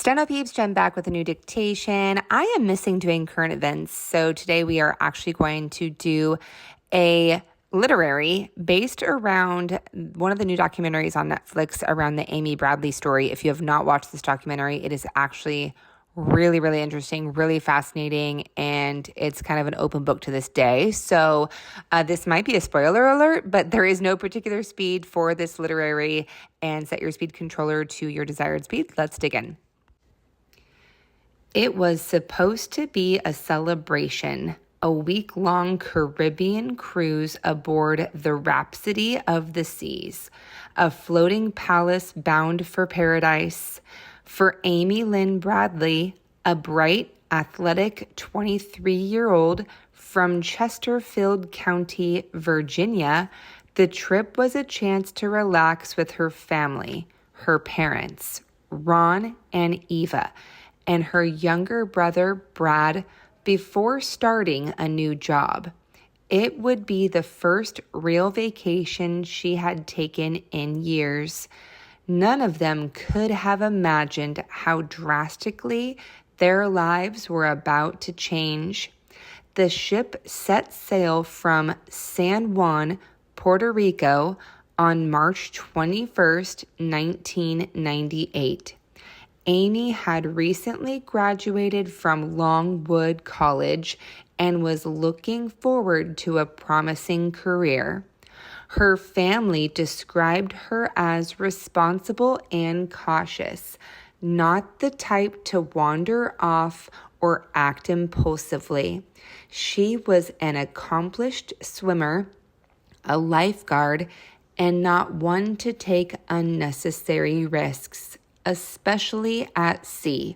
Steno peeps, Jen back with a new dictation. I am missing doing current events, so today we are actually going to do a literary based around one of the new documentaries on Netflix around the Amy Bradley story. If you have not watched this documentary, it is actually really, really interesting, really fascinating, and it's kind of an open book to this day. So this might be a spoiler alert, but there is no particular speed for this literary, and set your speed controller to your desired speed. Let's dig in. It was supposed to be a celebration, a week-long Caribbean cruise aboard the Rhapsody of the Seas, a floating palace bound for paradise. For Amy Lynn Bradley, a bright, athletic 23-year-old from Chesterfield County, Virginia, the trip was a chance to relax with her family, her parents, Ron and Eva, and her younger brother, Brad, before starting a new job. It would be the first real vacation she had taken in years. None of them could have imagined how drastically their lives were about to change. The ship set sail from San Juan, Puerto Rico, on March 21st, 1998. Amy had recently graduated from Longwood College and was looking forward to a promising career. Her family described her as responsible and cautious, not the type to wander off or act impulsively. She was an accomplished swimmer, a lifeguard, and not one to take unnecessary risks, especially at sea.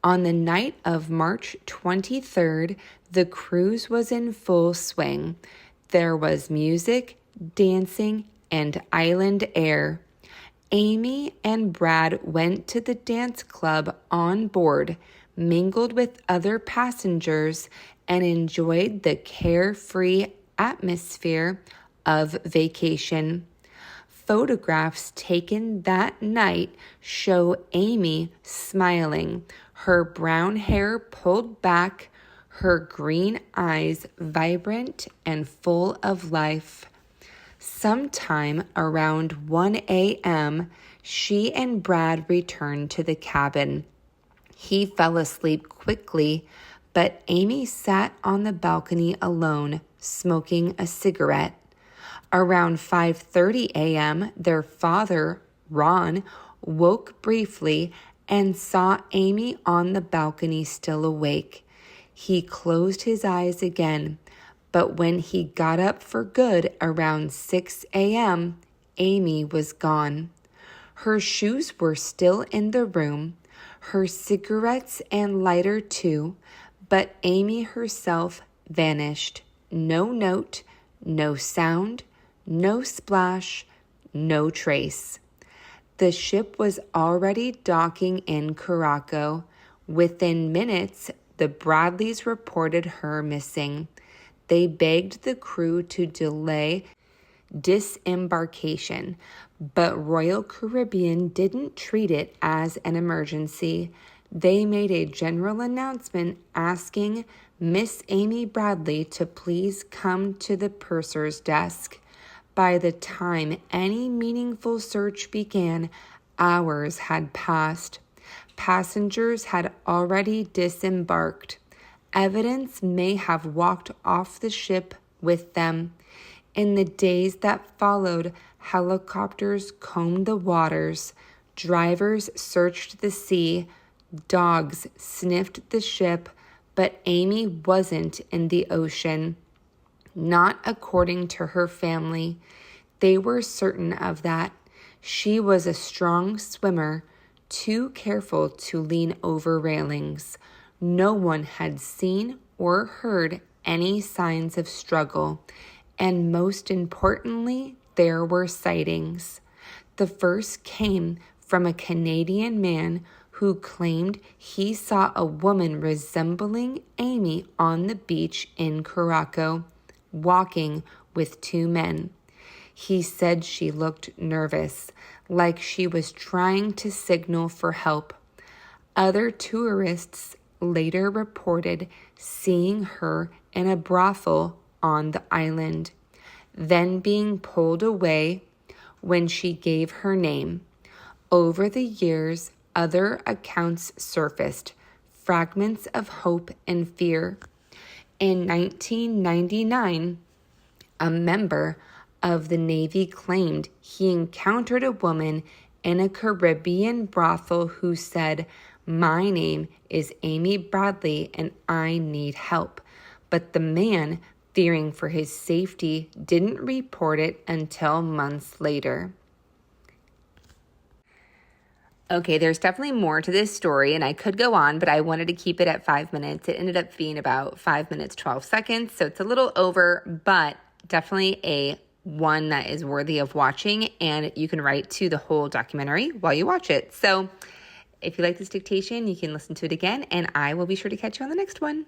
On the night of March 23rd, the cruise was in full swing. There was music, dancing, and island air. Amy and Brad went to the dance club on board, mingled with other passengers, and enjoyed the carefree atmosphere of vacation. Photographs taken that night show Amy smiling, her brown hair pulled back, her green eyes vibrant and full of life. Sometime around 1 a.m., she and Brad returned to the cabin. He fell asleep quickly, but Amy sat on the balcony alone, smoking a cigarette. Around 5:30 a.m., their father, Ron, woke briefly and saw Amy on the balcony still awake. He closed his eyes again, but when he got up for good around 6 a.m., Amy was gone. Her shoes were still in the room, her cigarettes and lighter too, but Amy herself vanished. No note, no sound, no splash, no trace. The ship was already docking in Curaçao. Within minutes, the Bradleys reported her missing. They begged the crew to delay disembarkation, but Royal Caribbean didn't treat it as an emergency. They made a general announcement asking Miss Amy Bradley to please come to the purser's desk. By the time any meaningful search began, hours had passed. Passengers had already disembarked. Evidence may have walked off the ship with them. In the days that followed, helicopters combed the waters, drivers searched the sea, dogs sniffed the ship, but Amy wasn't in the ocean. Not according to her family. They were certain of that. She was a strong swimmer, too careful to lean over railings. No one had seen or heard any signs of struggle. And most importantly, there were sightings. The first came from a Canadian man who claimed he saw a woman resembling Amy on the beach in Curaçao, walking with two men. He said she looked nervous, like she was trying to signal for help. Other tourists later reported seeing her in a brothel on the island, then being pulled away when she gave her name. Over the years, other accounts surfaced, fragments of hope and fear. In 1999, a member of the Navy claimed he encountered a woman in a Caribbean brothel who said, "My name is Amy Bradley and I need help." But the man, fearing for his safety, didn't report it until months later. Okay, there's definitely more to this story, and I could go on, but I wanted to keep it at 5 minutes. It ended up being about 5 minutes, 12 seconds, so it's a little over, but definitely a one that is worthy of watching, and you can write to the whole documentary while you watch it. So if you like this dictation, you can listen to it again, and I will be sure to catch you on the next one.